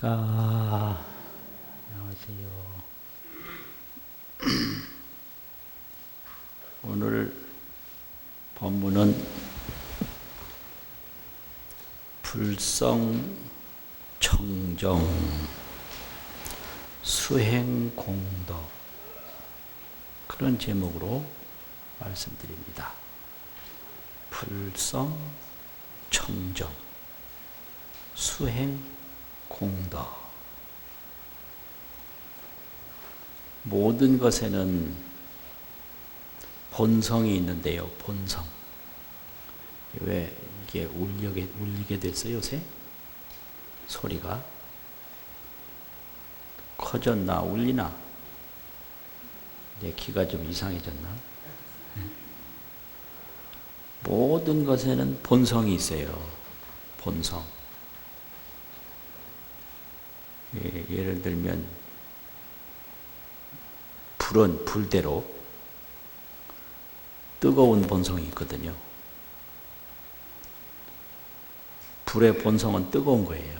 안녕하십니까. 안녕하세요. 오늘 본문은 불성 청정 수행공덕, 그런 제목으로 말씀드립니다. 불성 청정 수행공덕. 모든 것에는 본성이 있는데요. 본성. 왜 이게 울리게 됐어요, 요새? 소리가 커졌나 울리나? 내 귀가 좀 이상해졌나? 모든 것에는 본성이 있어요. 본성. 예를 들면 불은 불대로 뜨거운 본성이 있거든요. 불의 본성은 뜨거운 거예요.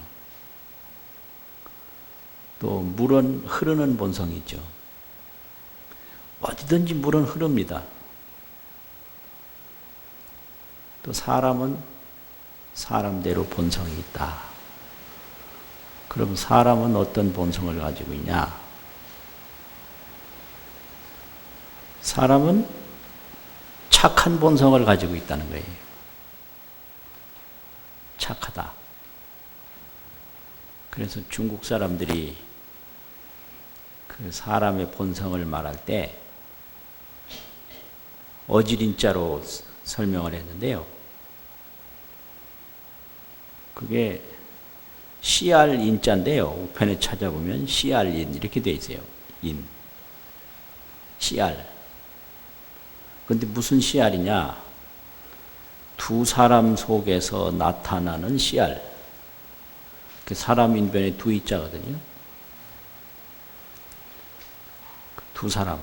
또 물은 흐르는 본성이 있죠. 어디든지 물은 흐릅니다. 또 사람은 사람대로 본성이 있다. 그럼 사람은 어떤 본성을 가지고 있냐? 사람은 착한 본성을 가지고 있다는 거예요. 착하다. 그래서 중국 사람들이 그 사람의 본성을 말할 때 어지린자로 설명을 했는데요. 그게 씨알인자인데요. 우편에 찾아보면 씨알인 이렇게 돼 있어요. 인. 씨알. 그런데 무슨 씨알이냐? 두 사람 속에서 나타나는 씨알. 사람 인변에 두 이자거든요. 두 사람.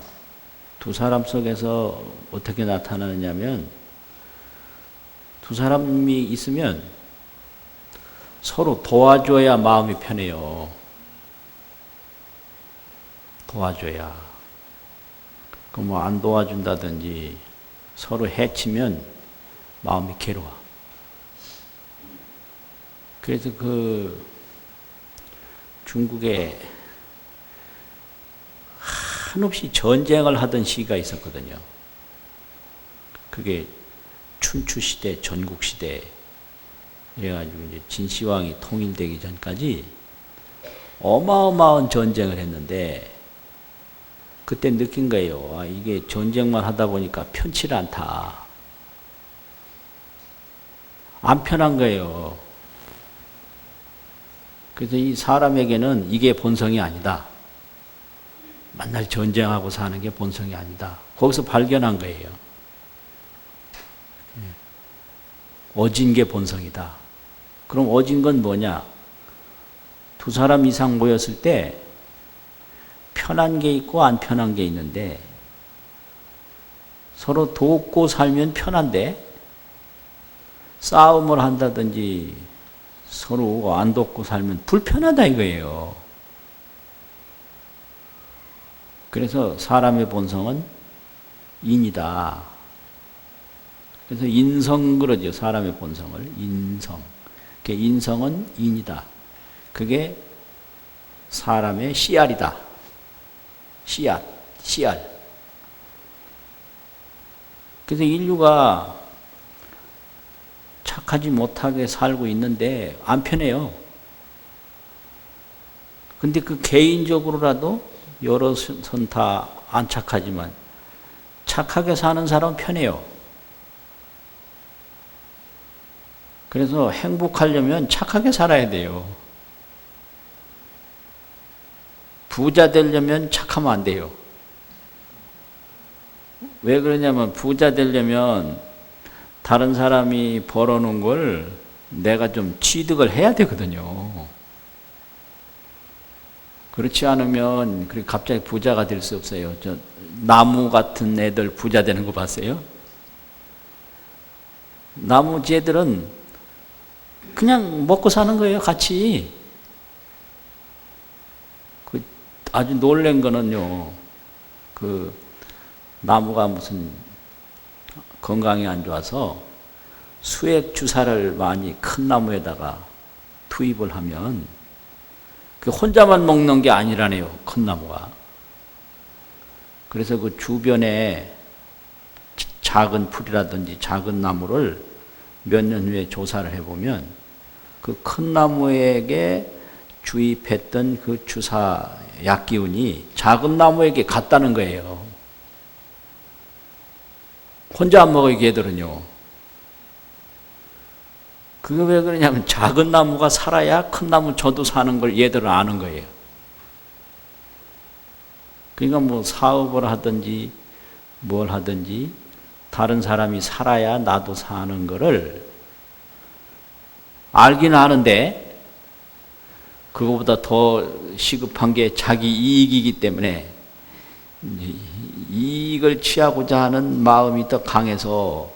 두 사람 속에서 어떻게 나타나느냐면, 두 사람이 있으면 서로 도와줘야 마음이 편해요. 도와줘야. 그럼 뭐 안 도와준다든지 서로 해치면 마음이 괴로워. 그래서 그 중국에 한없이 전쟁을 하던 시기가 있었거든요. 그게 춘추시대, 전국시대, 그래가지고 이제 진시황이 통일되기 전까지 어마어마한 전쟁을 했는데, 그때 느낀 거예요. 아, 이게 전쟁만 하다 보니까 편치를 않다. 안 편한 거예요. 그래서 이 사람에게는 이게 본성이 아니다. 맨날 전쟁하고 사는 게 본성이 아니다. 거기서 발견한 거예요. 어진 게 본성이다. 그럼 어진 건 뭐냐? 두 사람 이상 모였을 때 편한 게 있고 안 편한 게 있는데, 서로 돕고 살면 편한데 싸움을 한다든지 서로 안 돕고 살면 불편하다 이거예요. 그래서 사람의 본성은 인이다. 그래서 인성 그러죠. 사람의 본성을 인성. 인성은 인이다. 그게 사람의 씨알이다. 씨알. 그래서 인류가 착하지 못하게 살고 있는데 안 편해요. 근데 그 개인적으로라도 여러 선 다 안 착하지만 착하게 사는 사람은 편해요. 그래서 행복하려면 착하게 살아야 돼요. 부자 되려면 착하면 안 돼요. 왜 그러냐면 부자 되려면 다른 사람이 벌어놓은 걸 내가 좀 취득을 해야 되거든요. 그렇지 않으면 갑자기 부자가 될 수 없어요. 저 나무 같은 애들 부자 되는 거 봤어요? 나무지들은 그냥 먹고 사는 거예요, 같이. 아주 놀란 거는요, 그 나무가 무슨 건강이 안 좋아서 수액 주사를 많이 큰 나무에다가 투입을 하면 그 혼자만 먹는 게 아니라네요, 큰 나무가. 그래서 그 주변에 작은 풀이라든지 작은 나무를 몇 년 후에 조사를 해보면 그 큰 나무에게 주입했던 그 주사 약기운이 작은 나무에게 갔다는 거예요. 혼자 안 먹어요, 걔들은요. 그게 왜 그러냐면 작은 나무가 살아야 큰 나무 저도 사는 걸 얘들은 아는 거예요. 그러니까 뭐 사업을 하든지 뭘 하든지 다른 사람이 살아야 나도 사는 거를 알긴 아는데 그거보다 더 시급한 게 자기 이익이기 때문에 이익을 취하고자 하는 마음이 더 강해서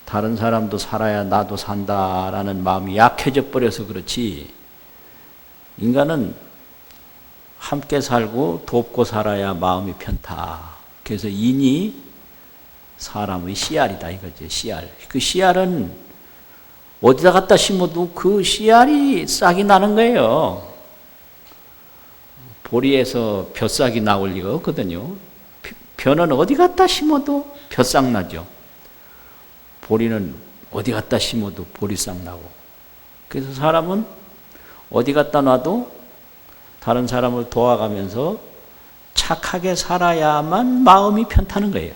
다른 사람도 살아야 나도 산다라는 마음이 약해져 버려서 그렇지, 인간은 함께 살고 돕고 살아야 마음이 편타. 그래서 인이 사람의 씨알이다 이거죠. 씨알. 그 씨알은 어디다 갖다 심어도 그 씨알이 싹이 나는 거예요. 보리에서 벼싹이 나올 리가 없거든요. 벼는 어디 갖다 심어도 벼싹 나죠. 보리는 어디 갖다 심어도 보리싹 나고. 그래서 사람은 어디 갖다 놔도 다른 사람을 도와가면서 착하게 살아야만 마음이 편타는 거예요.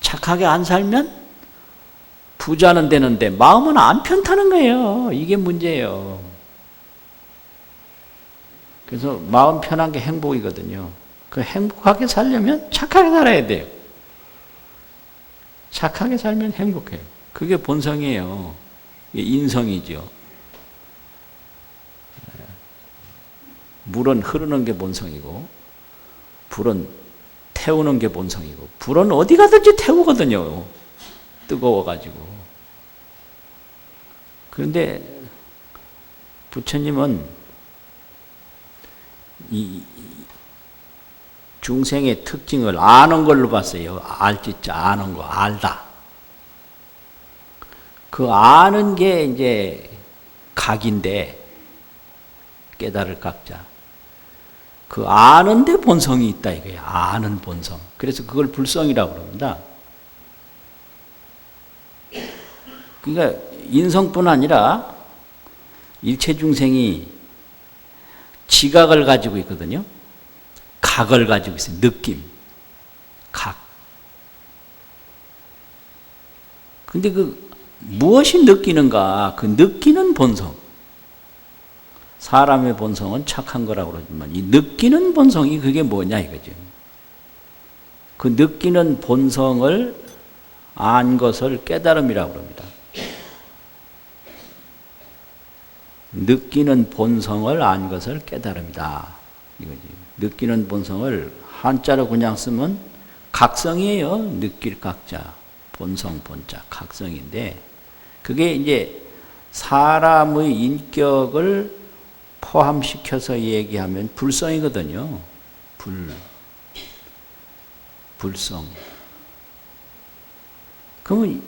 착하게 안 살면 부자는 되는데 마음은 안 편타는 거예요. 이게 문제예요. 그래서 마음 편한 게 행복이거든요. 그 행복하게 살려면 착하게 살아야 돼요. 착하게 살면 행복해요. 그게 본성이에요. 인성이죠. 물은 흐르는 게 본성이고 불은 태우는 게 본성이고, 불은 어디 가든지 태우거든요. 뜨거워가지고. 그런데 부처님은 이 중생의 특징을 아는 걸로 봤어요. 알지자 아는 거, 알다. 그 아는 게 이제 각인데, 깨달을 각자. 그 아는데 본성이 있다 이거예요. 아는 본성. 그래서 그걸 불성이라고 그럽니다. 그러니까 인성뿐 아니라 일체 중생이 지각을 가지고 있거든요. 각을 가지고 있어요. 느낌. 각. 근데 그 무엇이 느끼는가? 그 느끼는 본성. 사람의 본성은 착한 거라고 그러지만 이 느끼는 본성이 그게 뭐냐 이거죠. 그 느끼는 본성을 안 것을 깨달음이라고 합니다. 느끼는 본성을 안 것을 깨달음이다. 이거지. 느끼는 본성을 한자로 그냥 쓰면 각성이에요. 느낄 각자. 본성, 본자, 각성인데 그게 이제 사람의 인격을 포함시켜서 얘기하면 불성이거든요. 불성. 그러면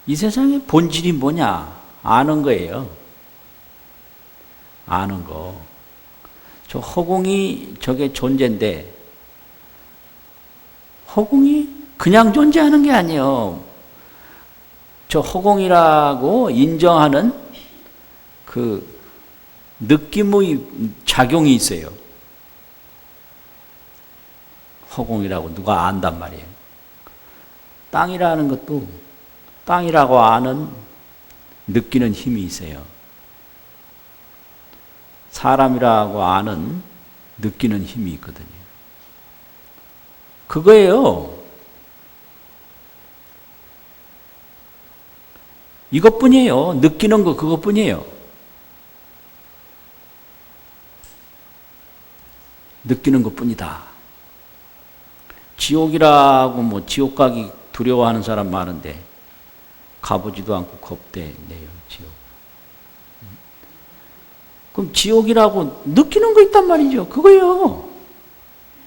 이 세상의 본질이 뭐냐? 아는 거예요. 아는 거. 저 허공이 저게 존재인데 허공이 그냥 존재하는 게 아니에요. 저 허공이라고 인정하는 그 느낌의 작용이 있어요. 허공이라고 누가 안단 말이에요. 땅이라는 것도 땅이라고 아는 느끼는 힘이 있어요. 사람이라고 아는 느끼는 힘이 있거든요. 그거예요. 이것뿐이에요. 느끼는 거 그것뿐이에요. 느끼는 것뿐이다. 지옥이라고 뭐 지옥 가기 두려워하는 사람 많은데 가보지도 않고 겁대네요. 지옥. 그럼 지옥이라고 느끼는 거 있단 말이죠. 그거예요.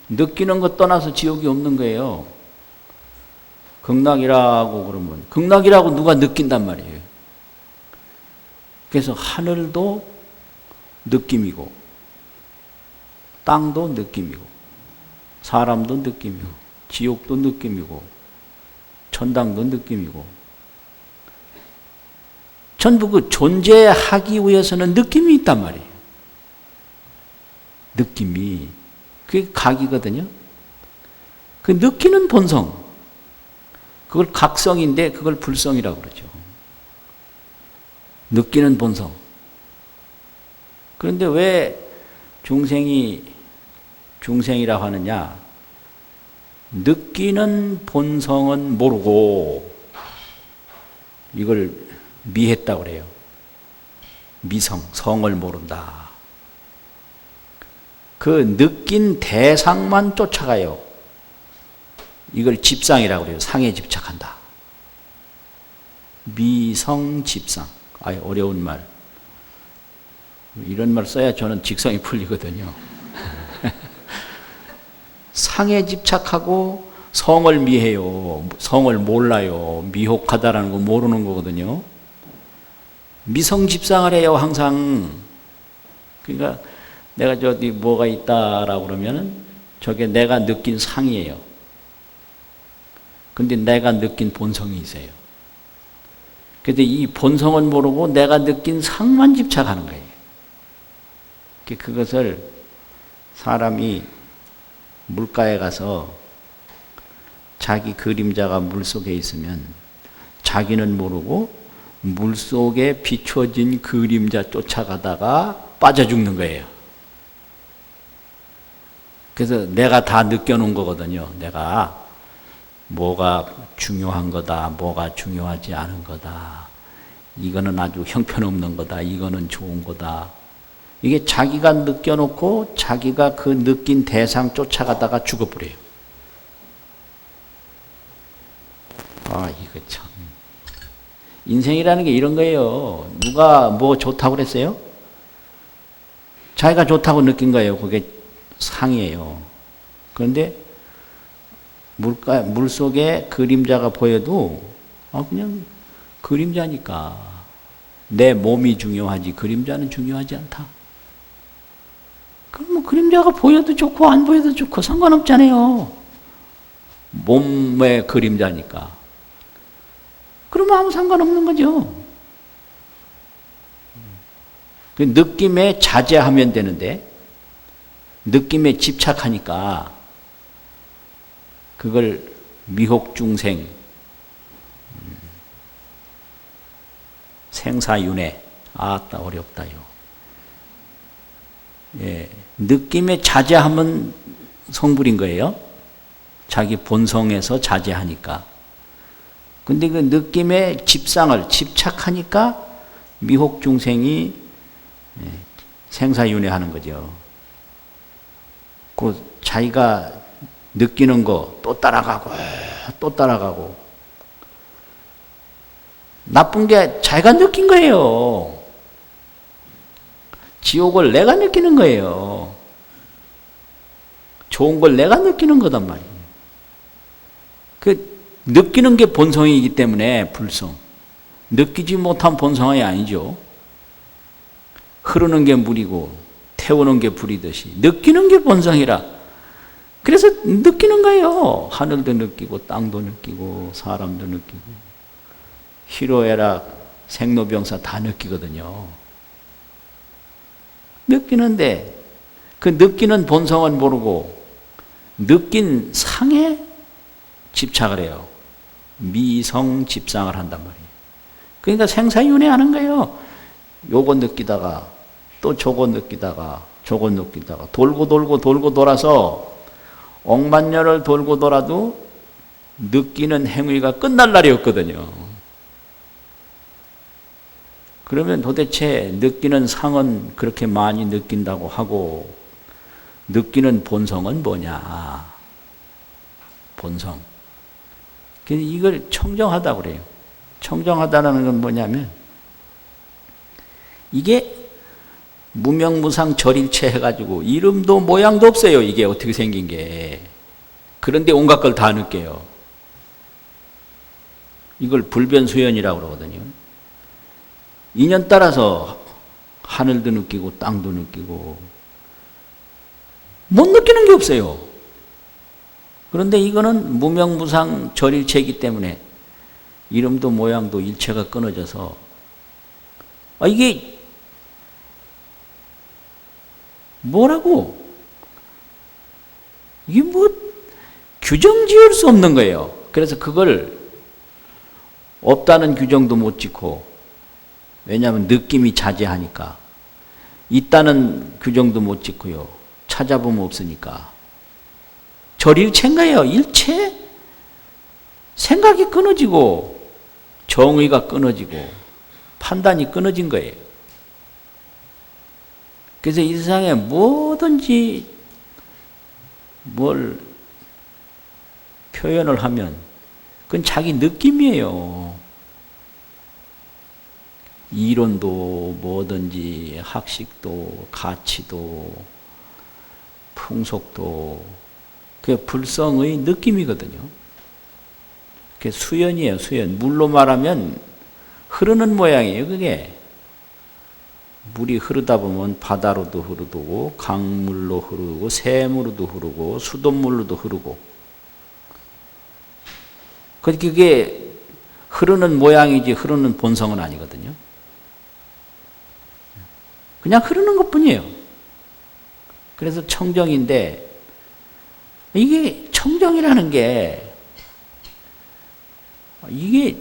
느끼는 거 떠나서 지옥이 없는 거예요. 극락이라고 그러면 극락이라고 누가 느낀단 말이에요. 그래서 하늘도 느낌이고 땅도 느낌이고 사람도 느낌이고 지옥도 느낌이고 천당도 느낌이고 전부 그 존재하기 위해서는 느낌이 있단 말이에요. 느낌이 그게 각이거든요. 그 느끼는 본성 그걸 각성인데 그걸 불성이라고 그러죠. 느끼는 본성. 그런데 왜 중생이라고 하느냐? 느끼는 본성은 모르고 이걸 미했다고 그래요. 미성, 성을 모른다. 그 느낀 대상만 쫓아가요. 이걸 집상이라고 그래요. 상에 집착한다. 미성집상. 아유, 어려운 말. 이런 말 써야 저는 직성이 풀리거든요. 상에 집착하고 성을 미해요. 성을 몰라요. 미혹하다라는 거 모르는 거거든요. 미성집상을 해요, 항상. 그러니까 내가 저기 뭐가 있다라고 그러면은 저게 내가 느낀 상이에요. 근데 내가 느낀 본성이 있어요. 근데 이 본성은 모르고 내가 느낀 상만 집착하는 거예요. 그것을 사람이 물가에 가서 자기 그림자가 물속에 있으면 자기는 모르고 물속에 비춰진 그림자 쫓아가다가 빠져 죽는 거예요. 그래서 내가 다 느껴놓은 거거든요. 내가 뭐가 중요한 거다, 뭐가 중요하지 않은 거다. 이거는 아주 형편없는 거다, 이거는 좋은 거다. 이게 자기가 느껴놓고 자기가 그 느낀 대상 쫓아가다가 죽어버려요. 아, 이거 참. 인생이라는 게 이런 거예요. 누가 뭐 좋다고 그랬어요? 자기가 좋다고 느낀 거예요. 그게 상이에요. 그런데 물 속에 그림자가 보여도 그냥 그림자니까 내 몸이 중요하지 그림자는 중요하지 않다. 그럼 뭐 그림자가 보여도 좋고 안 보여도 좋고 상관없잖아요. 몸의 그림자니까. 그러면 아무 상관없는 거죠. 그 느낌에 자제하면 되는데 느낌에 집착하니까 그걸 미혹중생, 생사윤회, 아따 어렵다요. 예, 느낌에 자제하면 성불인 거예요. 자기 본성에서 자제하니까. 근데 그 느낌에 집착하니까 미혹중생이 생사윤회하는 거죠. 그 자기가 느끼는 거 또 따라가고 또 따라가고 나쁜 게 자기가 느낀 거예요. 지옥을 내가 느끼는 거예요. 좋은 걸 내가 느끼는 거단 말이에요. 그 느끼는 게 본성이기 때문에 불성. 느끼지 못한 본성이 아니죠. 흐르는 게 물이고 태우는 게 불이듯이 느끼는 게 본성이라. 그래서 느끼는 거예요. 하늘도 느끼고 땅도 느끼고 사람도 느끼고 희로애락 생로병사 다 느끼거든요. 느끼는데 그 느끼는 본성은 모르고 느낀 상에 집착을 해요. 미성집상을 한단 말이에요. 그러니까 생사윤회하는 거예요. 요거 느끼다가 또 저거 느끼다가 저거 느끼다가 돌고 돌아서 억만년을 돌고 돌아도 느끼는 행위가 끝날 날이 없거든요. 그러면 도대체 느끼는 상은 그렇게 많이 느낀다고 하고 느끼는 본성은 뭐냐? 본성. 이걸 청정하다고 그래요. 청정하다는 건 뭐냐면 이게 무명무상 절일체 해가지고 이름도 모양도 없어요. 이게 어떻게 생긴 게. 그런데 온갖 걸 다 느껴요. 이걸 불변수연이라고 그러거든요. 인연 따라서 하늘도 느끼고 땅도 느끼고 못 느끼는 게 없어요. 그런데 이거는 무명무상 절일체이기 때문에 이름도 모양도 일체가 끊어져서 이게 뭐라고? 이게 뭐 규정 지을 수 없는 거예요. 그래서 그걸 없다는 규정도 못 짓고, 왜냐하면 느낌이 자제하니까. 있다는 규정도 못 짓고요. 찾아보면 없으니까. 절일체인 거예요. 일체? 생각이 끊어지고 정의가 끊어지고 판단이 끊어진 거예요. 그래서 이 세상에 뭐든지 뭘 표현을 하면 그건 자기 느낌이에요. 이론도 뭐든지 학식도 가치도 풍속도 그게 불성의 느낌이거든요. 그게 수연이에요. 수연. 물로 말하면 흐르는 모양이에요. 그게 물이 흐르다 보면 바다로도 흐르고 강물로 흐르고 샘으로도 흐르고 수돗물로도 흐르고 그게 흐르는 모양이지 흐르는 본성은 아니거든요. 그냥 흐르는 것뿐이에요. 그래서 청정인데 이게 청정이라는 게 이게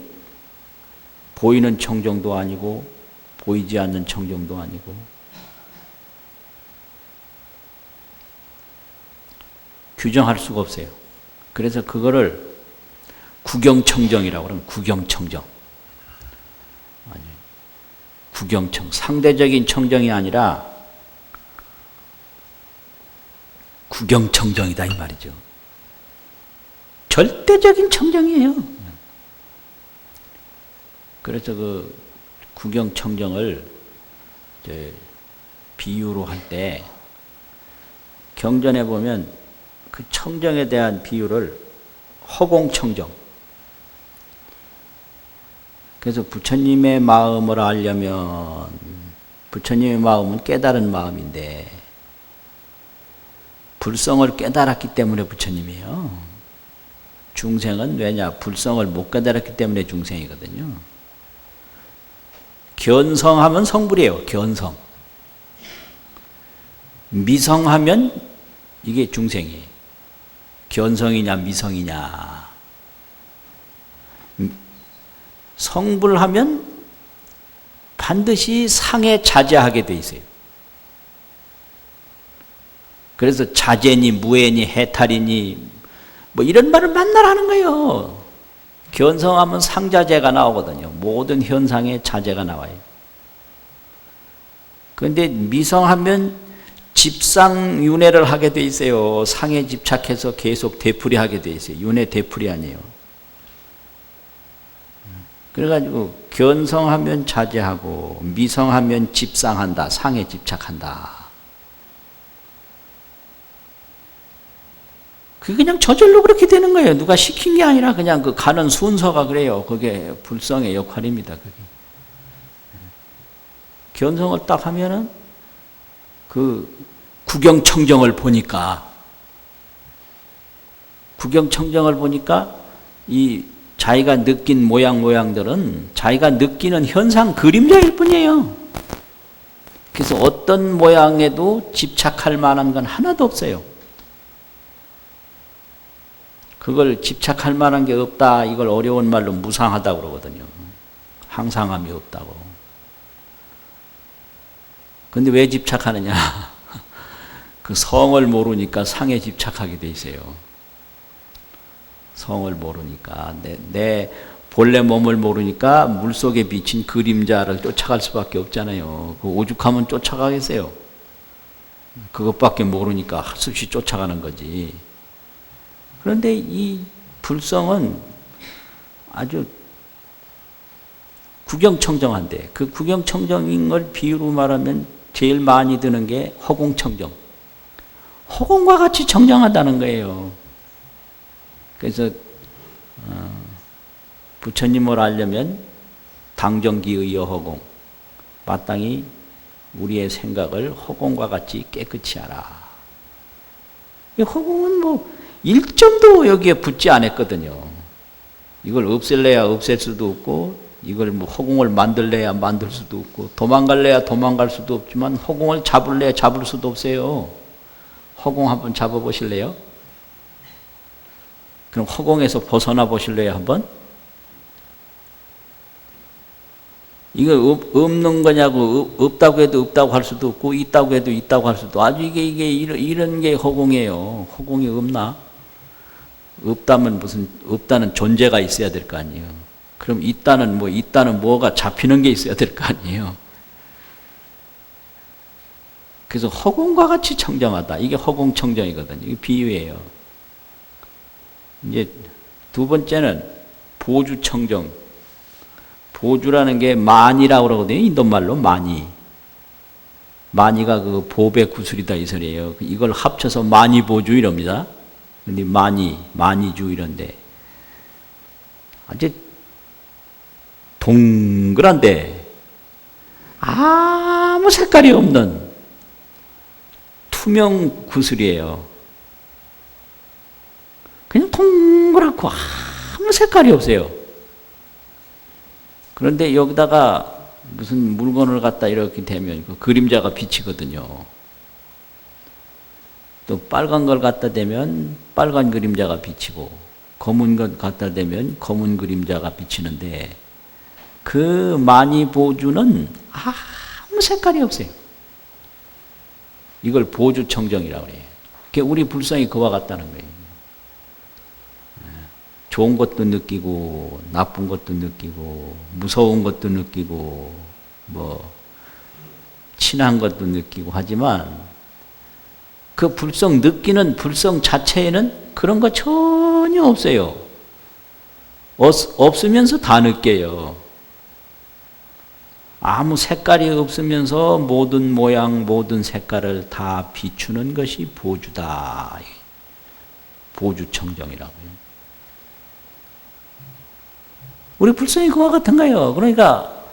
보이는 청정도 아니고 보이지 않는 청정도 아니고 규정할 수가 없어요. 그래서 그거를 구경청정이라고 그러면 구경청정. 아니, 구경청. 상대적인 청정이 아니라 구경청정이다 이 말이죠. 절대적인 청정이에요. 그래서 그 구경청정을 이제 비유로 할 때 경전에 보면 그 청정에 대한 비유를 허공청정. 그래서 부처님의 마음을 알려면 부처님의 마음은 깨달은 마음인데 불성을 깨달았기 때문에 부처님이에요. 중생은 왜냐? 불성을 못 깨달았기 때문에 중생이거든요. 견성하면 성불이에요. 견성. 미성하면 이게 중생이에요. 견성이냐 미성이냐. 성불하면 반드시 상에 자제하게 돼 있어요. 그래서 자제니 무해니 해탈이니 뭐 이런 말을 만날 하는 거예요. 견성하면 상자제가 나오거든요. 모든 현상에 자제가 나와요. 그런데 미성하면 집상윤회를 하게 돼 있어요. 상에 집착해서 계속 되풀이하게 돼 있어요. 윤회 되풀이 아니에요. 그래가지고 견성하면 자제하고 미성하면 집상한다. 상에 집착한다. 그게 그냥 저절로 그렇게 되는 거예요. 누가 시킨 게 아니라 그냥 그 가는 순서가 그래요. 그게 불성의 역할입니다. 그게. 견성을 딱 하면은 그 구경청정을 보니까 이 자기가 느낀 모양들은 자기가 느끼는 현상 그림자일 뿐이에요. 그래서 어떤 모양에도 집착할 만한 건 하나도 없어요. 그걸 집착할 만한 게 없다. 이걸 어려운 말로 무상하다고 그러거든요. 항상함이 없다고. 근데 왜 집착하느냐? 그 성을 모르니까 상에 집착하게 돼 있어요. 성을 모르니까. 내 본래 몸을 모르니까 물속에 비친 그림자를 쫓아갈 수밖에 없잖아요. 그 오죽하면 쫓아가겠어요. 그것밖에 모르니까 수시 쫓아가는 거지. 그런데 이 불성은 아주 구경청정한데 그 구경청정인 걸 비유로 말하면 제일 많이 드는 게 허공청정. 허공과 같이 청정하다는 거예요. 그래서 부처님을 알려면 당정기의여 허공. 마땅히 우리의 생각을 허공과 같이 깨끗이 하라. 이 허공은 뭐 1점도 여기에 붙지 않았거든요. 이걸 없앨래야 없앨 수도 없고, 이걸 뭐 허공을 만들래야 만들 수도 없고, 도망갈래야 도망갈 수도 없지만 허공을 잡을래야 잡을 수도 없어요. 허공 한번 잡아보실래요? 그럼 허공에서 벗어나 보실래요, 한번? 이거 없는 거냐고, 없다고 해도 없다고 할 수도 없고, 있다고 해도 있다고 할 수도, 아주 이게 이런 게 허공이에요. 허공이 없나? 없다면 무슨, 없다는 존재가 있어야 될 거 아니에요. 그럼 있다는 뭐가 잡히는 게 있어야 될 거 아니에요. 그래서 허공과 같이 청정하다. 이게 허공청정이거든요. 이게 비유예요. 이제 두 번째는 보주청정. 보주라는 게 만이라고 그러거든요. 인도말로 만이. 만이가 그 보배 구슬이다 이 소리예요. 이걸 합쳐서 만이보주 이럽니다. 근데 만이주 이런데 아주 동그란데 아무 색깔이 없는 투명 구슬이에요. 그냥 동그랗고 아무 색깔이 없어요. 그런데 여기다가 무슨 물건을 갖다 이렇게 대면 그 그림자가 비치거든요. 또 빨간 걸 갖다 대면 빨간 그림자가 비치고, 검은 것 갖다 대면 검은 그림자가 비치는데, 그 만이보주는 아무 색깔이 없어요. 이걸 보주청정이라고 해요. 우리 불성이 그와 같다는 거예요. 좋은 것도 느끼고, 나쁜 것도 느끼고, 무서운 것도 느끼고, 뭐 친한 것도 느끼고 하지만, 그 불성 느끼는 불성 자체에는 그런 거 전혀 없어요. 없으면서 다 느껴요. 아무 색깔이 없으면서 모든 모양, 모든 색깔을 다 비추는 것이 보주다. 보주청정이라고요. 우리 불성이 그와 같은 거예요. 그러니까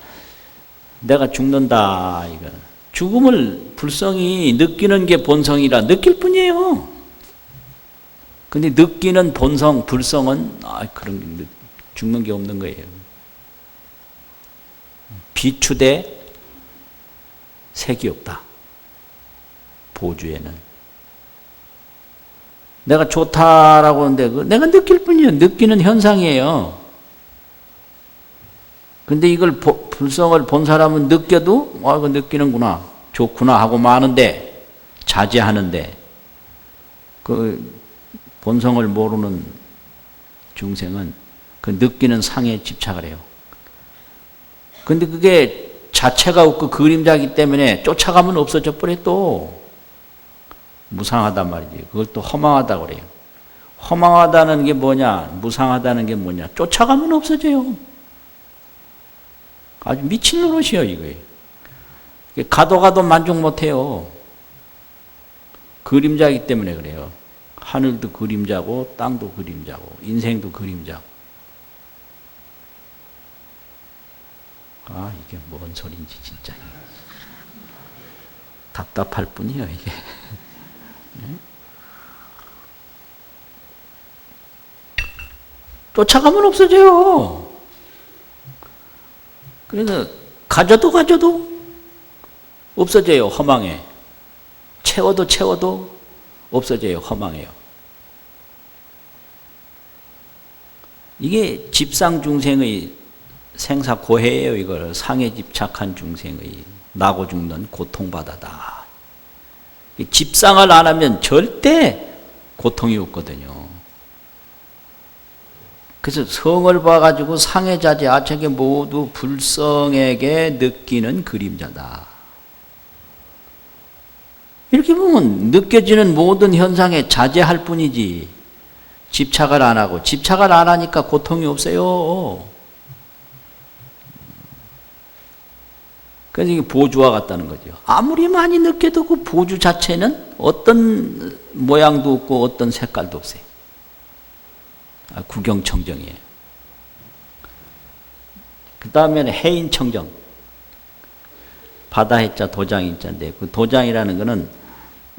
내가 죽는다, 이거. 죽음을 불성이 느끼는 게 본성이라 느낄 뿐이에요. 근데 느끼는 본성, 불성은 그런 죽는 게 없는 거예요. 비추되 색이 없다. 보주에는. 내가 좋다라고 하는데 내가 느낄 뿐이에요. 느끼는 현상이에요. 근데 이걸 불성을 본 사람은 느껴도 이거 느끼는구나, 좋구나 하고 마는데, 자제하는데, 그 본성을 모르는 중생은 그 느끼는 상에 집착을 해요. 근데 그게 자체가 없고 그림자이기 때문에 쫓아가면 없어져 버려. 또 무상하단 말이지. 그걸 또 허망하다고 그래요. 허망하다는 게 뭐냐, 무상하다는 게 뭐냐, 쫓아가면 없어져요. 아주 미친 노릇이에요, 이거예요. 가도 만족 못해요. 그림자이기 때문에 그래요. 하늘도 그림자고, 땅도 그림자고, 인생도 그림자고. 이게 뭔 소린지 진짜. 답답할 뿐이에요, 이게. 쫓아가면 없어져요. 그래서 가져도 없어져요, 허망해. 채워도 없어져요, 허망해요. 이게 집상중생의 생사고해예요. 이걸 상에 집착한 중생의 나고 죽는 고통바다다. 집상을 안 하면 절대 고통이 없거든요. 그래서 성을 봐가지고 상해자재 아착에 모두 불성에게 느끼는 그림자다. 이렇게 보면 느껴지는 모든 현상에 자제할 뿐이지 집착을 안 하고, 집착을 안 하니까 고통이 없어요. 그래서 이게 보주와 같다는 거죠. 아무리 많이 느껴도 그 보주 자체는 어떤 모양도 없고 어떤 색깔도 없어요. 구경청정이에요. 그 다음에는 해인청정. 바다 해자 도장 인자인데 그 도장이라는 거는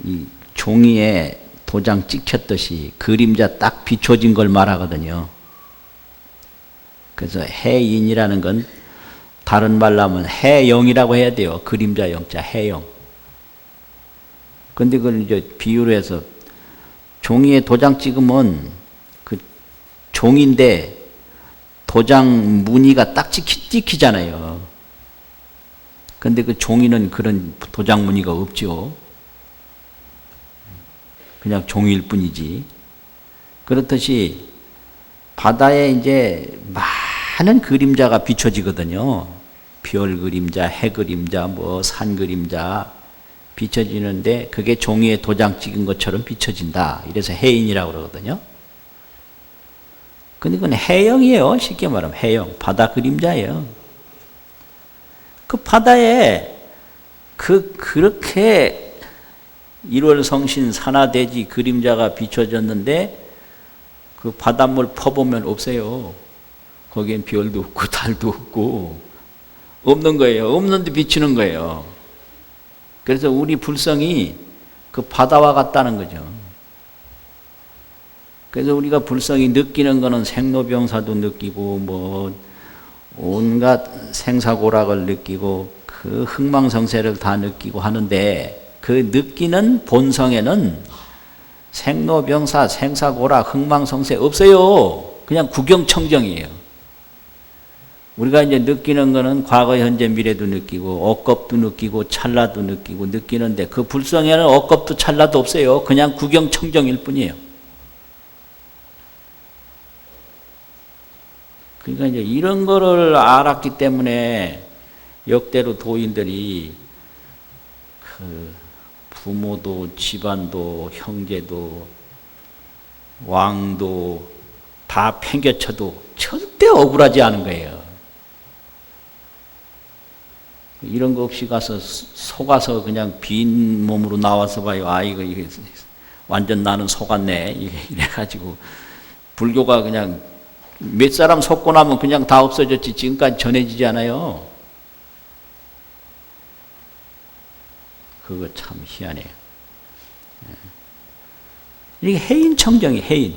이 종이에 도장 찍혔듯이 그림자 딱 비춰진 걸 말하거든요. 그래서 해인이라는 건 다른 말로 하면 해영이라고 해야 돼요. 그림자 영자 해영. 근데 그걸 이제 비유로 해서 종이에 도장 찍으면 그 종인데 도장 무늬가 딱 찍히잖아요. 근데 그 종이는 그런 도장 무늬가 없죠. 그냥 종일 뿐이지. 그렇듯이 바다에 이제 많은 그림자가 비춰지거든요. 별 그림자, 해 그림자, 뭐 산 그림자 비춰지는데 그게 종이에 도장 찍은 것처럼 비춰진다. 이래서 해인이라고 그러거든요. 근데 그건 해영이에요. 쉽게 말하면 해영, 바다 그림자예요. 그 바다에 그렇게 일월성신 산하대지 그림자가 비춰졌는데 그 바닷물 퍼보면 없어요. 거기엔 별도 없고 달도 없고 없는 거예요. 없는데 비치는 거예요. 그래서 우리 불성이 그 바다와 같다는 거죠. 그래서 우리가 불성이 느끼는 거는 생로병사도 느끼고 뭐 온갖 생사고락을 느끼고 그 흥망성쇠를 다 느끼고 하는데 그 느끼는 본성에는 생로병사, 생사고락, 흥망성쇠 없어요. 그냥 구경청정이에요. 우리가 이제 느끼는 거는 과거, 현재, 미래도 느끼고 억겁도 느끼고 찰나도 느끼고 느끼는데 그 불성에는 억겁도 찰나도 없어요. 그냥 구경청정일 뿐이에요. 그러니까 이제 이런 거를 알았기 때문에 역대로 도인들이 그 부모도 집안도 형제도 왕도 다 팽개쳐도 절대 억울하지 않은 거예요. 이런 거 없이 가서 속아서 그냥 빈 몸으로 나와서 봐요. 아 이거 완전 나는 속았네. 이래가지고 불교가 그냥 몇 사람 속고 나면 그냥 다 없어졌지 지금까지 전해지지 않아요. 그거 참 희한해요. 이게 해인청정이 해인.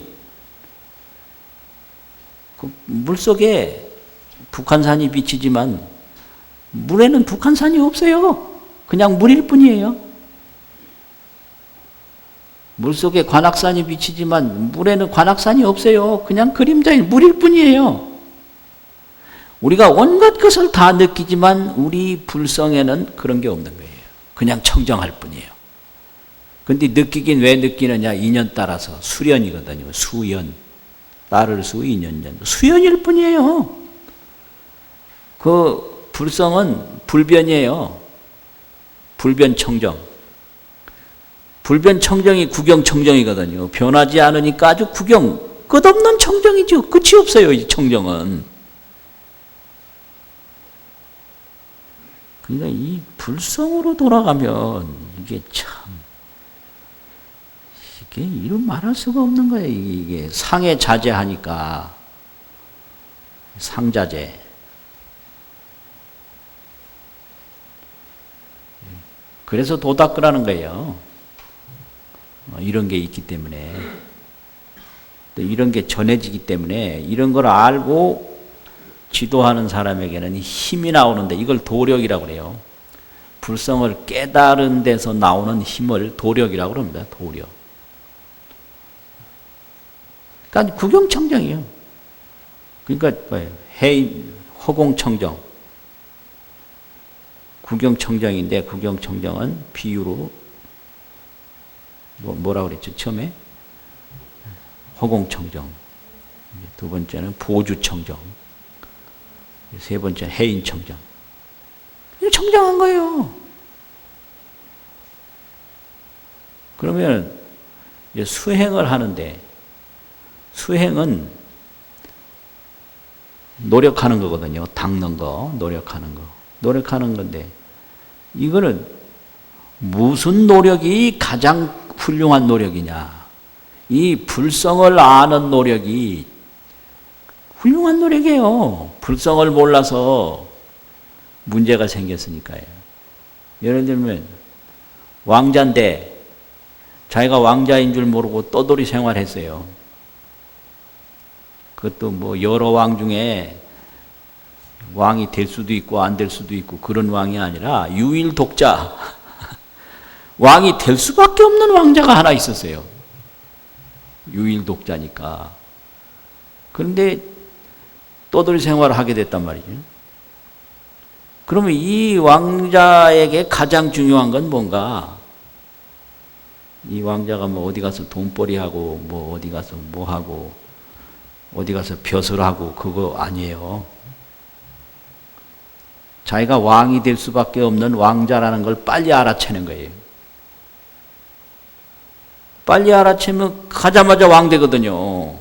그 물속에 북한산이 비치지만 물에는 북한산이 없어요. 그냥 물일 뿐이에요. 물속에 관악산이 비치지만 물에는 관악산이 없어요. 그냥 그림자일 물일 뿐이에요. 우리가 온갖 것을 다 느끼지만 우리 불성에는 그런 게 없는 거예요. 그냥 청정할 뿐이에요. 근데 느끼긴 왜 느끼느냐? 인연 따라서 수련이거든요. 수연. 따를 수, 인연연. 수연일 뿐이에요. 그 불성은 불변이에요. 불변청정. 불변청정이 구경청정이거든요. 변하지 않으니까 아주 끝없는 청정이죠. 끝이 없어요, 이 청정은. 그러니까 이 불성으로 돌아가면 이게 이런 말할 수가 없는 거예요. 이게 상에 자제하니까 상자제. 그래서 도닦으라는 거예요. 이런 게 있기 때문에 또 이런 게 전해지기 때문에 이런 걸 알고 지도하는 사람에게는 힘이 나오는데 이걸 도력이라고 그래요. 불성을 깨달은 데서 나오는 힘을 도력이라고 합니다. 도력. 그러니까 구경청정이에요. 그러니까 뭐예요? 해인, 허공청정. 구경청정인데 구경청정은 비유로 뭐라고 그랬죠? 처음에 허공청정, 두 번째는 보주청정, 세 번째는 해인청정. 청정한 거예요. 그러면 이제 수행을 하는데 수행은 노력하는 거거든요. 닦는 거, 노력하는 거. 노력하는 건데 이거는 무슨 노력이 가장 훌륭한 노력이냐? 이 불성을 아는 노력이 훌륭한 노력이에요. 불성을 몰라서 문제가 생겼으니까요. 예를 들면 왕자인데 자기가 왕자인 줄 모르고 떠돌이 생활했어요. 그것도 뭐 여러 왕 중에 왕이 될 수도 있고 안 될 수도 있고 그런 왕이 아니라 유일 독자 왕이 될 수밖에 없는 왕자가 하나 있었어요. 유일 독자니까. 그런데 떠돌이 생활을 하게 됐단 말이죠. 그러면 이 왕자에게 가장 중요한 건 뭔가? 이 왕자가 뭐 어디 가서 돈벌이하고 뭐 어디 가서 뭐 하고 어디 가서 벼슬 하고 그거 아니에요. 자기가 왕이 될 수밖에 없는 왕자라는 걸 빨리 알아채는 거예요. 빨리 알아채면 가자마자 왕 되거든요.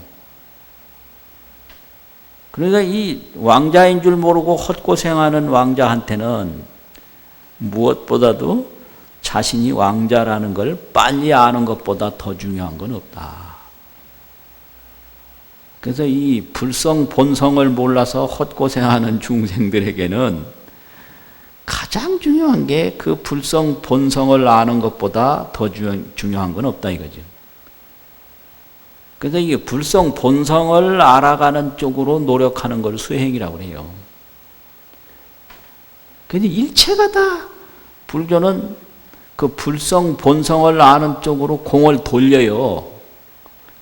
그러니까 이 왕자인 줄 모르고 헛고생하는 왕자한테는 무엇보다도 자신이 왕자라는 걸 빨리 아는 것보다 더 중요한 건 없다. 그래서 이 불성 본성을 몰라서 헛고생하는 중생들에게는 가장 중요한 게 그 불성 본성을 아는 것보다 더 중요한 건 없다 이거죠. 그래서 이게 불성 본성을 알아가는 쪽으로 노력하는 걸 수행이라고 해요. 근데 일체가 다 불교는 그 불성 본성을 아는 쪽으로 공을 돌려요.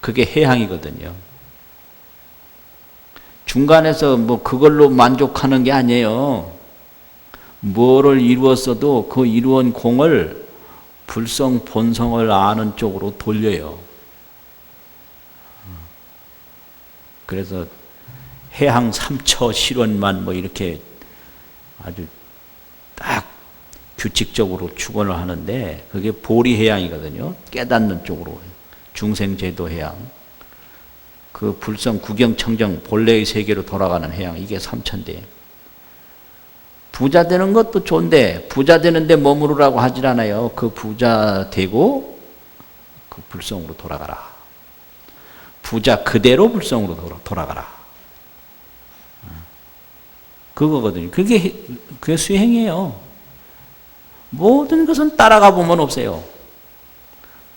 그게 해양이거든요. 중간에서 뭐 그걸로 만족하는 게 아니에요. 뭐를 이루었어도 그 이루은 공을 불성 본성을 아는 쪽으로 돌려요. 그래서 해양 삼처 실원만 뭐 이렇게 아주 딱 규칙적으로 축원을 하는데 그게 보리해양이거든요. 깨닫는 쪽으로 중생제도 해양. 그 불성 구경청정 본래의 세계로 돌아가는 해양 이게 삼천대. 부자 되는 것도 좋은데 부자 되는데 머무르라고 하질 않아요. 그 부자 되고 그 불성으로 돌아가라. 부자 그대로 불성으로 돌아가라. 그거거든요. 그게 수행이에요. 모든 것은 따라가 보면 없어요.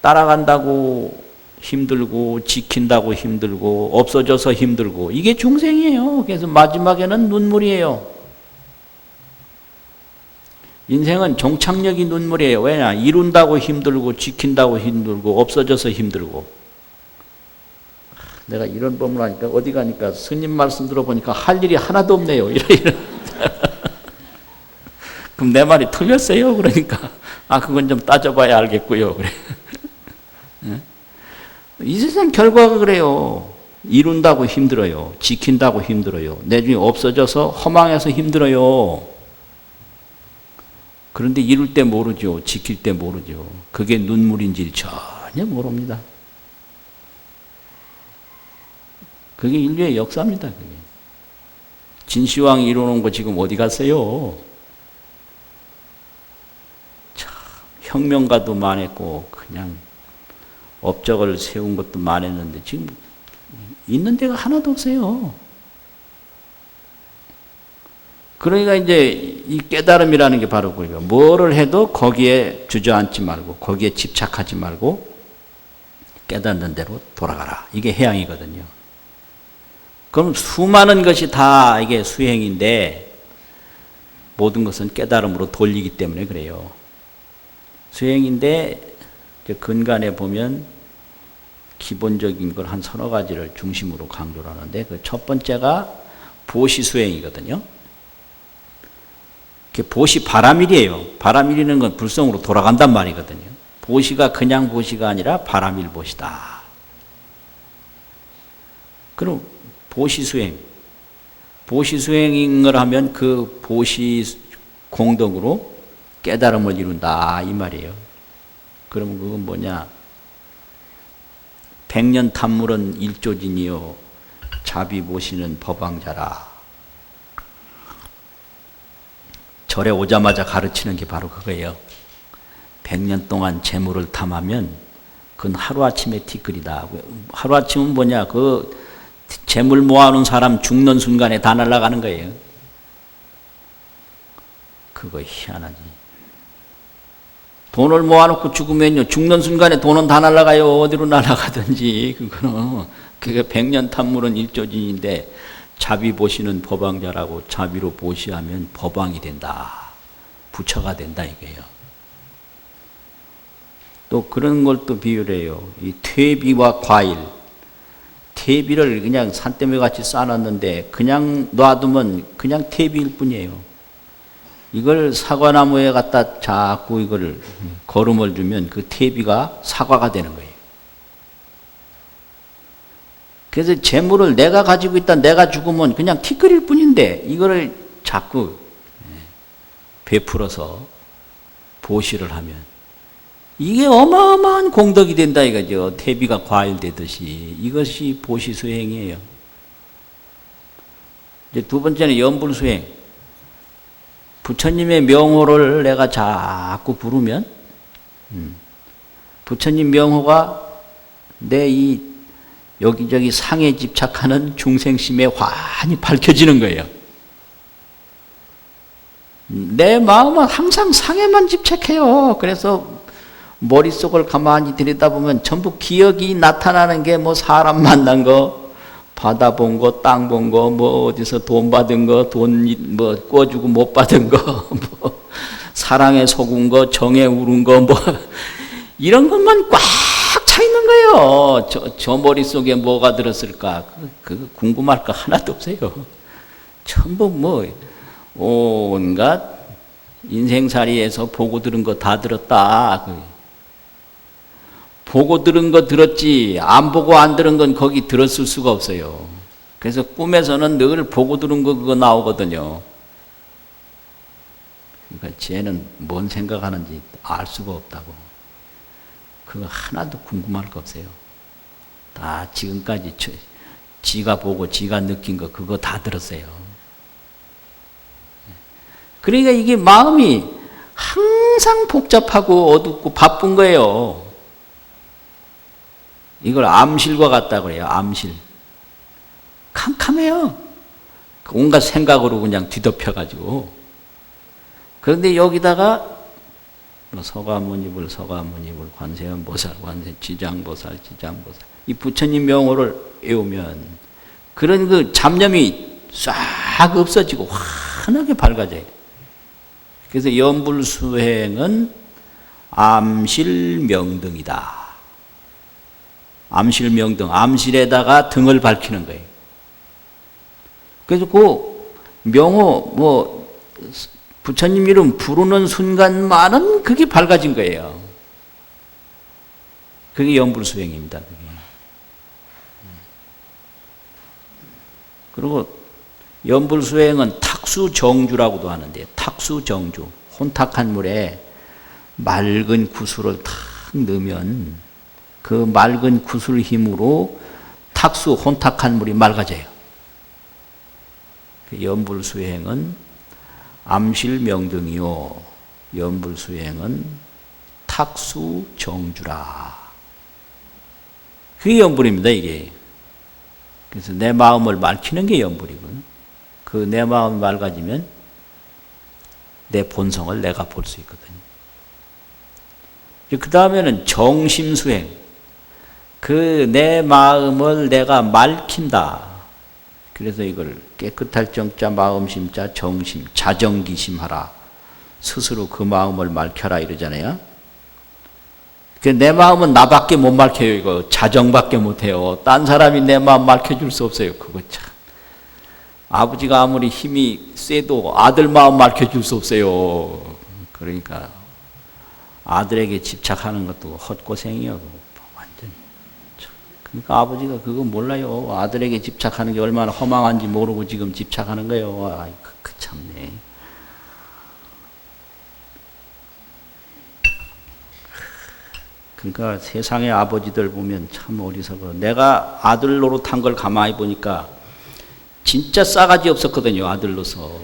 따라간다고 힘들고 지킨다고 힘들고 없어져서 힘들고 이게 중생이에요. 그래서 마지막에는 눈물이에요. 인생은 종착역이 눈물이에요. 왜냐? 이룬다고 힘들고 지킨다고 힘들고 없어져서 힘들고. 내가 이런 법을 하니까 어디 가니까 스님 말씀 들어보니까 할 일이 하나도 없네요. 이런. 그럼 내 말이 틀렸어요. 그러니까 그건 좀 따져봐야 알겠고요. 그래. 이 세상 결과가 그래요. 이룬다고 힘들어요. 지킨다고 힘들어요. 나중에 없어져서 허망해서 힘들어요. 그런데 이룰 때 모르죠. 지킬 때 모르죠. 그게 눈물인지 전혀 모릅니다. 그게 인류의 역사입니다. 그게. 진시황이 이루는 거 지금 어디 갔어요? 참 혁명가도 많았고 그냥 업적을 세운 것도 많았는데 지금 있는 데가 하나도 없어요. 그러니까 이제 이 깨달음이라는 게 바로 그거예요. 뭐를 해도 거기에 주저앉지 말고 거기에 집착하지 말고 깨닫는 대로 돌아가라. 이게 해양이거든요. 그럼 수많은 것이 다 이게 수행인데 모든 것은 깨달음으로 돌리기 때문에 그래요. 수행인데 근간에 보면 기본적인 걸 한 서너 가지를 중심으로 강조를 하는데 그 첫 번째가 보시수행이거든요. 보시 바람일이에요. 바람일이는 건 불성으로 돌아간단 말이거든요. 보시가 그냥 보시가 아니라 바람일 보시다. 그럼 보시수행. 보시수행인 걸 하면 그 보시 공덕으로 깨달음을 이룬다 이 말이에요. 그러면 그건 뭐냐? 백년 탐물은 일조진이요 자비 모시는 법왕자라. 절에 오자마자 가르치는 게 바로 그거예요. 100년 동안 재물을 탐하면 그건 하루아침에 티끌이다. 하루아침은 뭐냐? 그 재물 모아놓은 사람 죽는 순간에 다 날아가는 거예요. 그거 희한하지. 돈을 모아놓고 죽으면요, 죽는 순간에 돈은 다 날아가요. 어디로 날아가든지. 그거는, 그게 100년 탐물은 일조진인데, 자비 보시는 법왕자라고 자비로 보시하면 법왕이 된다. 부처가 된다, 이거예요. 또 그런 걸 또 비유를 해요. 이 퇴비와 과일. 퇴비를 그냥 산더미 같이 쌓아놨는데, 그냥 놔두면 그냥 퇴비일 뿐이에요. 이걸 사과나무에 갖다 자꾸 이걸 거름을 주면 그 퇴비가 사과가 되는 거예요. 그래서 재물을 내가 가지고 있다, 내가 죽으면 그냥 티끌일 뿐인데 이거를 자꾸 베풀어서 보시를 하면 이게 어마어마한 공덕이 된다 이거죠. 퇴비가 과일 되듯이. 이것이 보시수행이에요. 이제 두 번째는 연불수행. 부처님의 명호를 내가 자꾸 부르면 부처님 명호가 내 이 여기저기 상에 집착하는 중생심에 환히 밝혀지는 거예요. 내 마음은 항상 상에만 집착해요. 그래서 머릿속을 가만히 들여다보면 전부 기억이 나타나는 게 뭐 사람 만난 거, 바다 본 거, 땅 본 거, 뭐 어디서 돈 받은 거, 돈 뭐 꿔주고 못 받은 거, 뭐 사랑에 속은 거, 정에 우른 거, 뭐 이런 것만 꽉 차 있는 거예요. 저 머릿속에 뭐가 들었을까? 그 궁금할 거 하나도 없어요. 전부 뭐 온갖 인생살이에서 보고 들은 거 다 들었다. 보고 들은 거 들었지 안 보고 안 들은 건 거기 들었을 수가 없어요. 그래서 꿈에서는 늘 보고 들은 거 그거 나오거든요. 그러니까 쟤는 뭔 생각하는지 알 수가 없다고. 그거 하나도 궁금할 거 없어요. 다 지금까지 지가 보고 지가 느낀 거 그거 다 들었어요. 그러니까 이게 마음이 항상 복잡하고 어둡고 바쁜 거예요. 이걸 암실과 같다고 그래요. 암실. 캄캄해요. 온갖 생각으로 그냥 뒤덮여가지고. 그런데 여기다가 서가모니불, 관세음보살, 지장보살, 이 부처님 명호를 외우면 그런 그 잡념이 싹 없어지고 환하게 밝아져요. 그래서 연불수행은 암실명등이다. 암실명등, 암실에다가 등을 밝히는 거예요. 그래서 그 명호, 뭐, 부처님 이름 부르는 순간만은 그게 밝아진 거예요. 그게 연불수행입니다. 그게. 그리고 연불수행은 탁수정주라고도 하는데, 탁수정주, 혼탁한 물에 맑은 구슬을 탁 넣으면 그 맑은 구슬 힘으로 탁수, 혼탁한 물이 맑아져요. 그 연불수행은 암실명등이요, 연불수행은 탁수정주라. 그게 연불입니다, 이게. 그래서 내 마음을 맑히는 게 연불이거든. 그 내 마음이 맑아지면 내 본성을 내가 볼 수 있거든요. 그 다음에는 정심수행. 그 내 마음을 내가 맑힌다. 그래서 이걸 깨끗할 정자, 마음심자, 정심, 자정기심하라. 스스로 그 마음을 맑혀라 이러잖아요. 내 마음은 나밖에 못 맑혀요. 이거 자정밖에 못해요. 딴 사람이 내 마음 맑혀줄 수 없어요. 그거 참. 아버지가 아무리 힘이 세도 아들 마음 맑혀줄 수 없어요. 그러니까 아들에게 집착하는 것도 헛고생이요. 완전히. 그러니까 아버지가 그거 몰라요. 아들에게 집착하는 게 얼마나 허망한지 모르고 지금 집착하는 거예요. 아이, 그 참네. 그러니까 세상의 아버지들 보면 참 어리석어. 내가 아들 노릇한 걸 가만히 보니까 진짜 싸가지 없었거든요. 아들로서.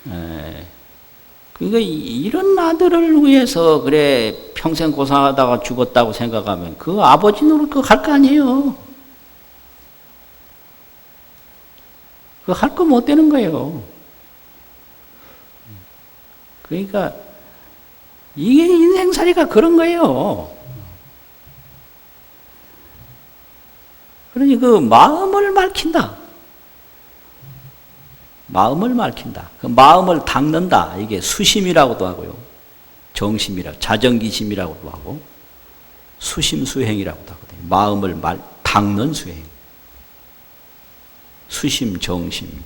그러니까 이런 아들을 위해서 그래 평생 고생하다가 죽었다고 생각하면 그 아버지 노릇 그거 할 거 아니에요. 그거 할 거 못 되는 거예요. 그러니까 이게 인생살이가 그런 거예요. 그러니 그 마음을 밝힌다. 마음을 밝힌다. 그 마음을 닦는다. 이게 수심이라고도 하고요. 정심이라고, 자정기심이라고도 하고, 수심수행이라고도 하거든요. 마음을 닦는 수행. 수심, 정심.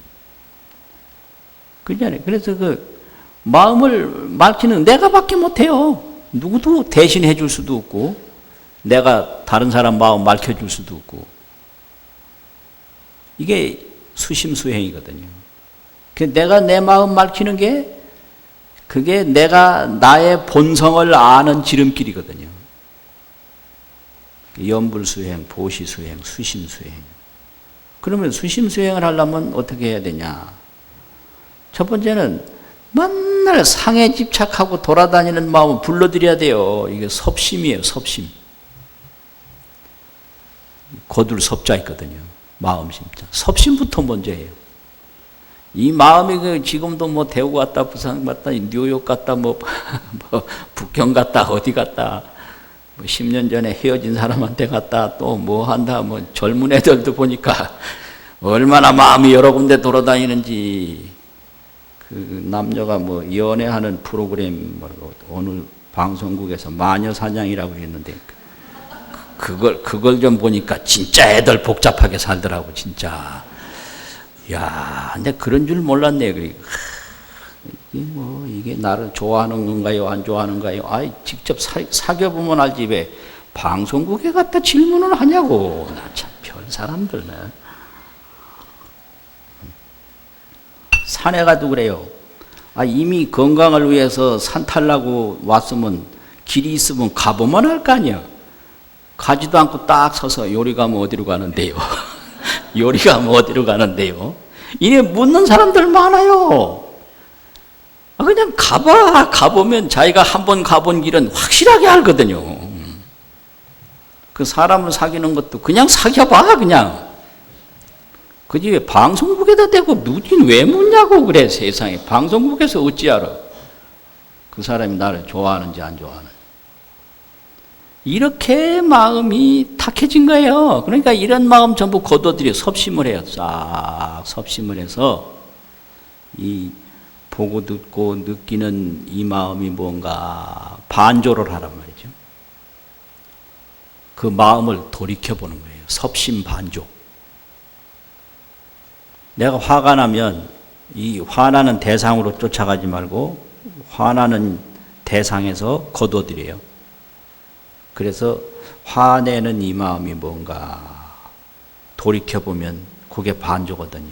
그렇잖아요. 그래서 그 마음을 밝히는 내가밖에 못해요. 누구도 대신해 줄 수도 없고, 내가 다른 사람 마음 밝혀줄 수도 없고. 이게 수심수행이거든요. 내가 내 마음 밝히는 게 그게 내가 나의 본성을 아는 지름길이거든요. 염불수행, 보시수행, 수심수행. 그러면 수심수행을 하려면 어떻게 해야 되냐? 첫 번째는 맨날 상에 집착하고 돌아다니는 마음을 불러들여야 돼요. 이게 섭심이에요, 섭심. 거둘 섭자 있거든요. 마음 심자. 섭심부터 먼저 해요. 이 마음이 그 지금도 뭐 대구 갔다, 부산 갔다, 뉴욕 갔다, 뭐 북경 갔다, 어디 갔다, 뭐 10년 전에 헤어진 사람한테 갔다, 또 뭐 한다, 뭐 젊은 애들도 보니까 얼마나 마음이 여러 군데 돌아다니는지. 그 남녀가 뭐 연애하는 프로그램 뭐 어느 방송국에서 마녀사냥이라고 했는데 그걸 좀 보니까 진짜 애들 복잡하게 살더라고, 진짜. 야, 근데 그런 줄 몰랐네. 이게 나를 좋아하는 건가요, 안 좋아하는가요? 아이, 직접 사귀어보면 알지, 왜 방송국에 갖다 질문을 하냐고. 나 참 별 사람들네. 산에 가도 그래요. 아, 이미 건강을 위해서 산 타려고 왔으면 길이 있으면 가보면 할 거 아니야. 가지도 않고 딱 서서 요리 가면 어디로 가는데요? 요리 가면 어디로 가는데요? 이래 묻는 사람들 많아요. 그냥 가보면 자기가 한번 가본 길은 확실하게 알거든요. 그 사람을 사귀는 것도 그냥 사귀어봐, 그냥. 그지 왜 방송국에다 대고 묻긴 왜 묻냐고 그래, 세상에. 방송국에서 어찌 알아? 그 사람이 나를 좋아하는지 안 좋아하는지. 이렇게 마음이 탁해진 거예요. 그러니까 이런 마음 전부 거둬들여 섭심을 해요. 싹 섭심을 해서 이 보고 듣고 느끼는 이 마음이 뭔가 반조를 하란 말이죠. 그 마음을 돌이켜보는 거예요. 섭심 반조. 내가 화가 나면 이 화나는 대상으로 쫓아가지 말고 화나는 대상에서 거둬들여요. 그래서 화내는 이 마음이 뭔가 돌이켜보면 그게 반조거든요.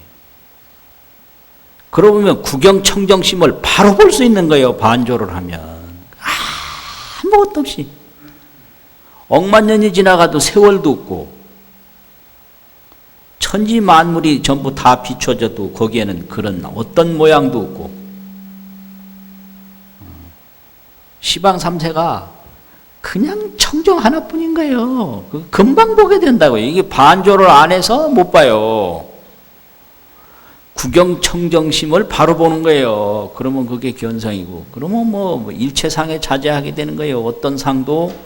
그러고 보면 구경청정심을 바로 볼 수 있는 거예요. 반조를 하면. 아무것도 없이. 억만 년이 지나가도 세월도 없고 천지 만물이 전부 다 비춰져도 거기에는 그런 어떤 모양도 없고 시방 삼세가 그냥 청정 하나뿐인 거예요. 금방 보게 된다고요. 이게 반조를 안 해서 못 봐요. 구경청정심을 바로 보는 거예요. 그러면 그게 견성이고, 그러면 뭐 일체상에 자제하게 되는 거예요. 어떤 상도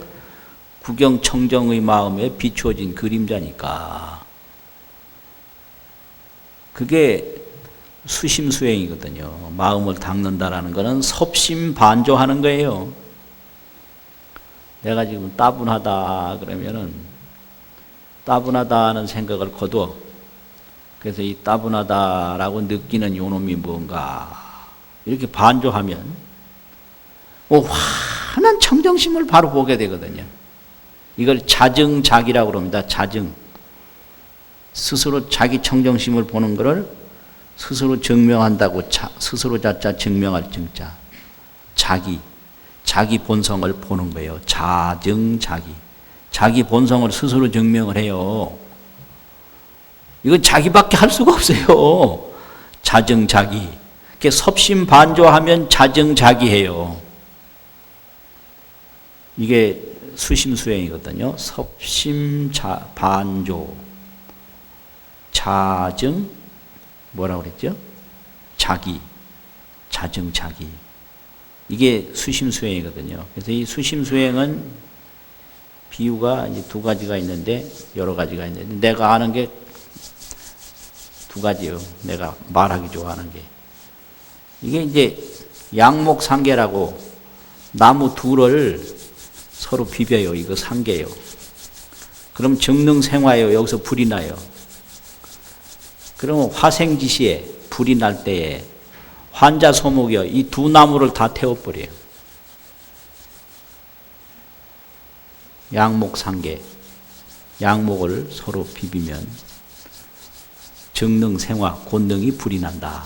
구경청정의 마음에 비추어진 그림자니까. 그게 수심수행이거든요. 마음을 닦는다라는 것은 섭심반조하는 거예요. 내가 지금 따분하다 그러면은 따분하다는 생각을 거둬. 그래서 이 따분하다라고 느끼는 요놈이 뭔가 이렇게 반조하면 환한 청정심을 바로 보게 되거든요. 이걸 자증작이라고 그럽니다. 자증. 스스로 자기 청정심을 보는 것을 스스로 증명한다고 스스로 자자 증명할 증자. 자기 본성을 보는 거예요. 자증자기. 자기 본성을 스스로 증명을 해요. 이건 자기밖에 할 수가 없어요. 자증자기. 이렇게 섭심반조하면 자정자기해요. 이게 수심수행이거든요. 섭심반조, 자정, 뭐라고 그랬죠? 자기, 자정자기. 이게 수심수행이거든요. 그래서 이 수심수행은 비유가 이제 두 가지가 있는데, 여러 가지가 있는데, 내가 아는 게 두 가지요. 내가 말하기 좋아하는 게. 이게 이제 양목상계라고 나무 둘을 서로 비벼요. 이거 상계요. 그럼 정능생화예요. 여기서 불이 나요. 그러면 화생지시에 불이 날 때에 환자소목이요. 이 두 나무를 다 태워버려요. 양목상계. 양목을 서로 비비면 정능생화, 권능이 불이 난다.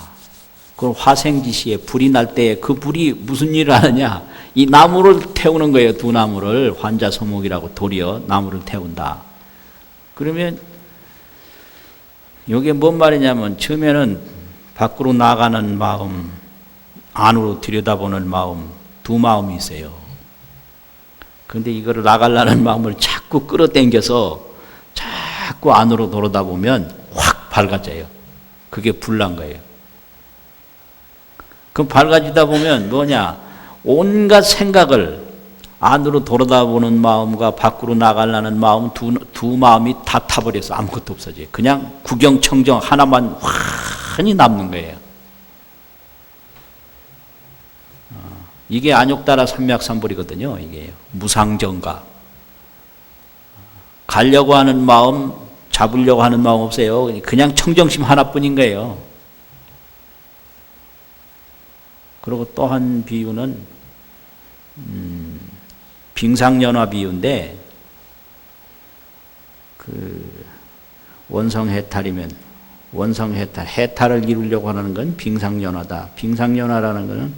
그럼 화생지시에 불이 날 때에 그 불이 무슨 일을 하느냐? 이 나무를 태우는 거예요. 두 나무를. 환자소목이라고 도리어 나무를 태운다. 그러면 이게 뭔 말이냐면 처음에는 밖으로 나가는 마음, 안으로 들여다보는 마음, 두 마음이 있어요. 그런데 이거를 나가려는 마음을 자꾸 끌어당겨서 자꾸 안으로 돌아다 보면 확 밝아져요. 그게 불난 거예요. 그럼 밝아지다 보면 뭐냐? 온갖 생각을 안으로 돌아다보는 마음과 밖으로 나가려는 마음 두 마음이 다 타버려서 아무것도 없어져요. 그냥 구경청정 하나만 환히 남는 거예요. 이게 안욕따라 삼맥삼불이거든요. 이게 무상정가. 가려고 하는 마음, 잡으려고 하는 마음 없어요. 그냥 청정심 하나뿐인 거예요. 그리고 또 한 비유는 빙상연화 비유인데 그 원성해탈이면 원성해탈, 해탈을 이루려고 하는 건 빙상연화다. 빙상연화라는 것은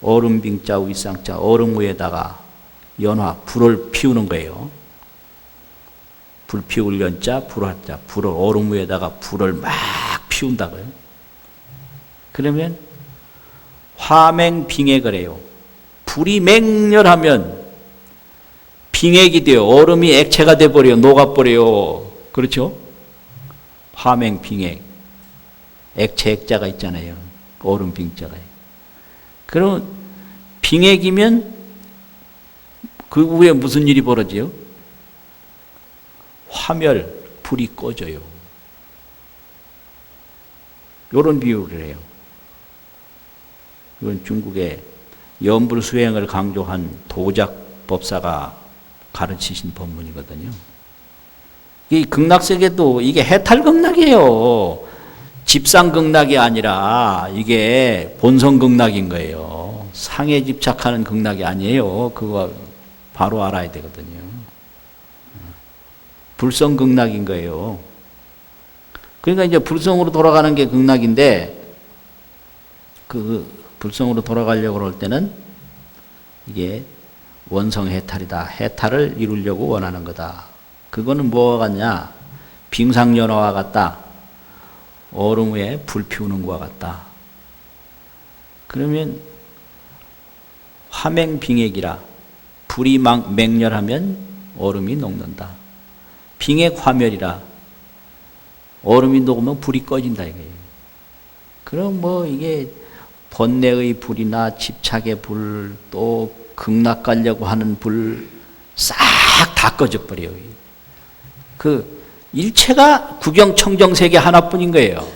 얼음빙자 윗상자 얼음 위에다가 연화, 불을 피우는 거예요. 불 피울 연자, 불화자, 불을 얼음 위에다가 불을 막 피운다고요. 그러면 화맹빙액을 해요. 불이 맹렬하면 빙액이 돼요. 얼음이 액체가 돼버려요. 녹아버려요. 그렇죠? 화맹빙액. 액체 액자가 있잖아요. 얼음 빙자가. 그럼 빙액이면 그 후에 무슨 일이 벌어져요? 화멸, 불이 꺼져요. 이런 비유를 해요. 이건 중국의 염불수행을 강조한 도작법사가 가르치신 법문이거든요. 이 극락세계도 이게 해탈극락이에요. 집상극락이 아니라 이게 본성극락인 거예요. 상에 집착하는 극락이 아니에요. 그거 바로 알아야 되거든요. 불성극락인 거예요. 그러니까 이제 불성으로 돌아가는 게 극락인데 그 불성으로 돌아가려고 할 때는 이게 원성해탈이다. 해탈을 이루려고 원하는 거다. 그거는 뭐와 같냐? 빙상연화와 같다. 얼음 위에 불 피우는 것과 같다. 그러면 화맹빙액이라 불이 막 맹렬하면 얼음이 녹는다. 빙액 화멸이라 얼음이 녹으면 불이 꺼진다 이거예요. 그럼 뭐 이게 번뇌의 불이나 집착의 불, 또 극락 가려고 하는 불 싹 다 꺼져 버려요. 그 일체가 구경청정세계 하나뿐인 거예요.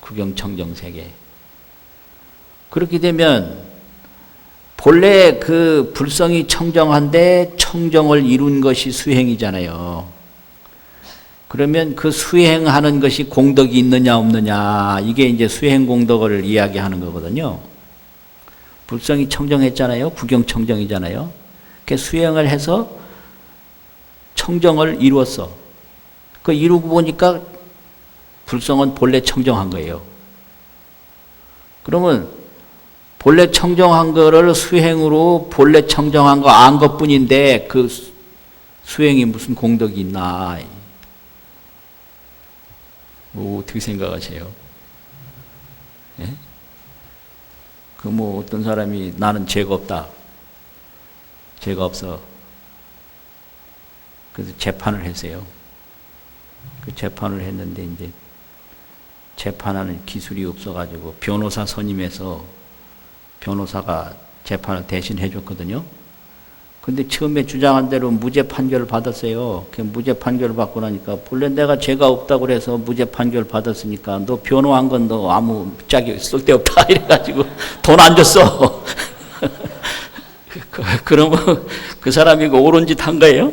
구경청정세계. 그렇게 되면 본래 그 불성이 청정한데 청정을 이룬 것이 수행이잖아요. 그러면 그 수행하는 것이 공덕이 있느냐 없느냐 이게 이제 수행 공덕을 이야기하는 거거든요. 불성이 청정했잖아요. 구경청정이잖아요. 그 수행을 해서 청정을 이루었어. 그 이루고 보니까 불성은 본래 청정한 거예요. 그러면 본래 청정한 거를 수행으로 본래 청정한 거 안 것뿐인데 그 수행이 무슨 공덕이 있나? 어떻게 생각하세요? 예? 그 뭐 어떤 사람이 나는 죄가 없다. 죄가 없어. 그래서 재판을 했어요. 그 재판을 했는데 이제 재판하는 기술이 없어가지고 변호사 선임해서 변호사가 재판을 대신 해줬거든요. 근데 처음에 주장한 대로 무죄 판결을 받았어요. 그 무죄 판결을 받고 나니까 본래 내가 죄가 없다고 그래서 무죄 판결을 받았으니까 너 변호한 건 너 아무 짝이 쓸데없다 이래가지고 돈 안 줬어. 그러면 그 사람이 그 옳은 짓 한 거예요?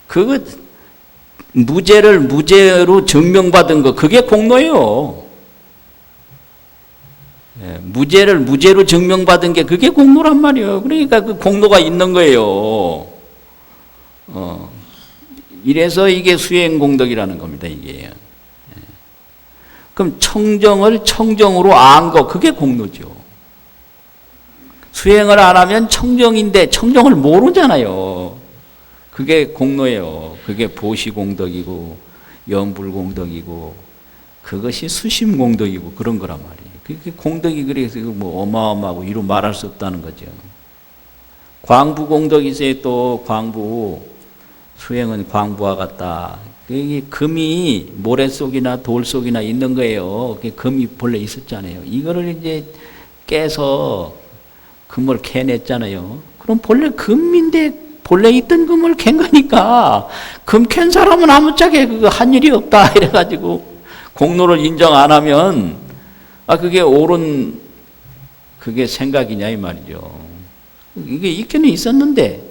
그거 무죄를 무죄로 증명받은 거 그게 공로예요. 무죄를 무죄로 증명받은 게 그게 공로란 말이에요. 그러니까 그 공로가 있는 거예요. 이래서 이게 수행공덕이라는 겁니다. 이게. 그럼 청정을 청정으로 안 거 그게 공로죠. 수행을 안 하면 청정인데 청정을 모르잖아요. 그게 공로예요. 그게 보시공덕이고 연불공덕이고 그것이 수심공덕이고 그런 거란 말이에요. 그게 공덕이 그래서 뭐 어마어마하고 이루 말할 수 없다는 거죠. 광부공덕이 있어요. 또 광부 수행은 광부와 같다. 그게 금이 모래 속이나 돌 속이나 있는 거예요. 그게 금이 본래 있었잖아요. 이거를 이제 깨서 금을 캐냈잖아요. 그럼 본래 금인데 본래 있던 금을 캔 거니까 금 캔 사람은 아무짝에 그거 한 일이 없다 이래가지고 공로를 인정 안 하면 그게 옳은 그게 생각이냐 이 말이죠. 이게 있기는 있었는데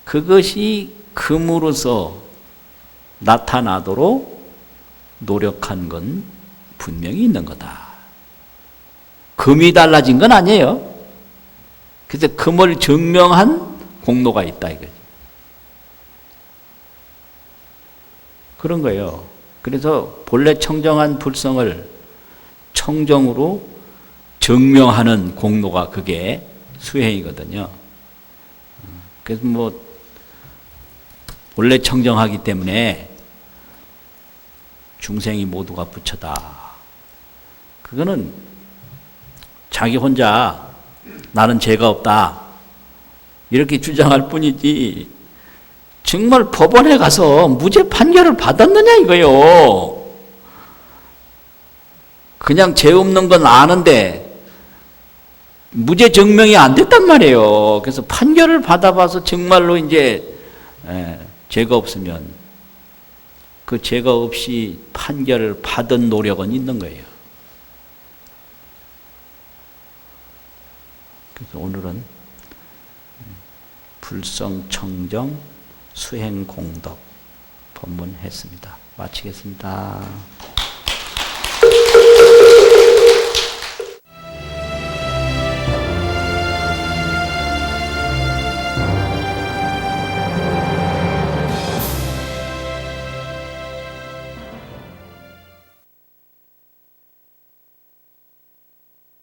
그것이 금으로서 나타나도록 노력한 건 분명히 있는 거다. 금이 달라진 건 아니에요. 그래서 금을 증명한 공로가 있다 이거지. 그런 거예요. 그래서 본래 청정한 불성을 청정으로 증명하는 공로가 그게 수행이거든요. 그래서 뭐 원래 청정하기 때문에 중생이 모두가 부처다. 그거는 자기 혼자 나는 죄가 없다 이렇게 주장할 뿐이지 정말 법원에 가서 무죄 판결을 받았느냐 이거요. 그냥 죄 없는 건 아는데 무죄 증명이 안 됐단 말이에요. 그래서 판결을 받아봐서 정말로 이제 죄가 없으면 그 죄가 없이 판결을 받은 노력은 있는 거예요. 그래서 오늘은 불성청정 수행공덕 법문했습니다. 마치겠습니다.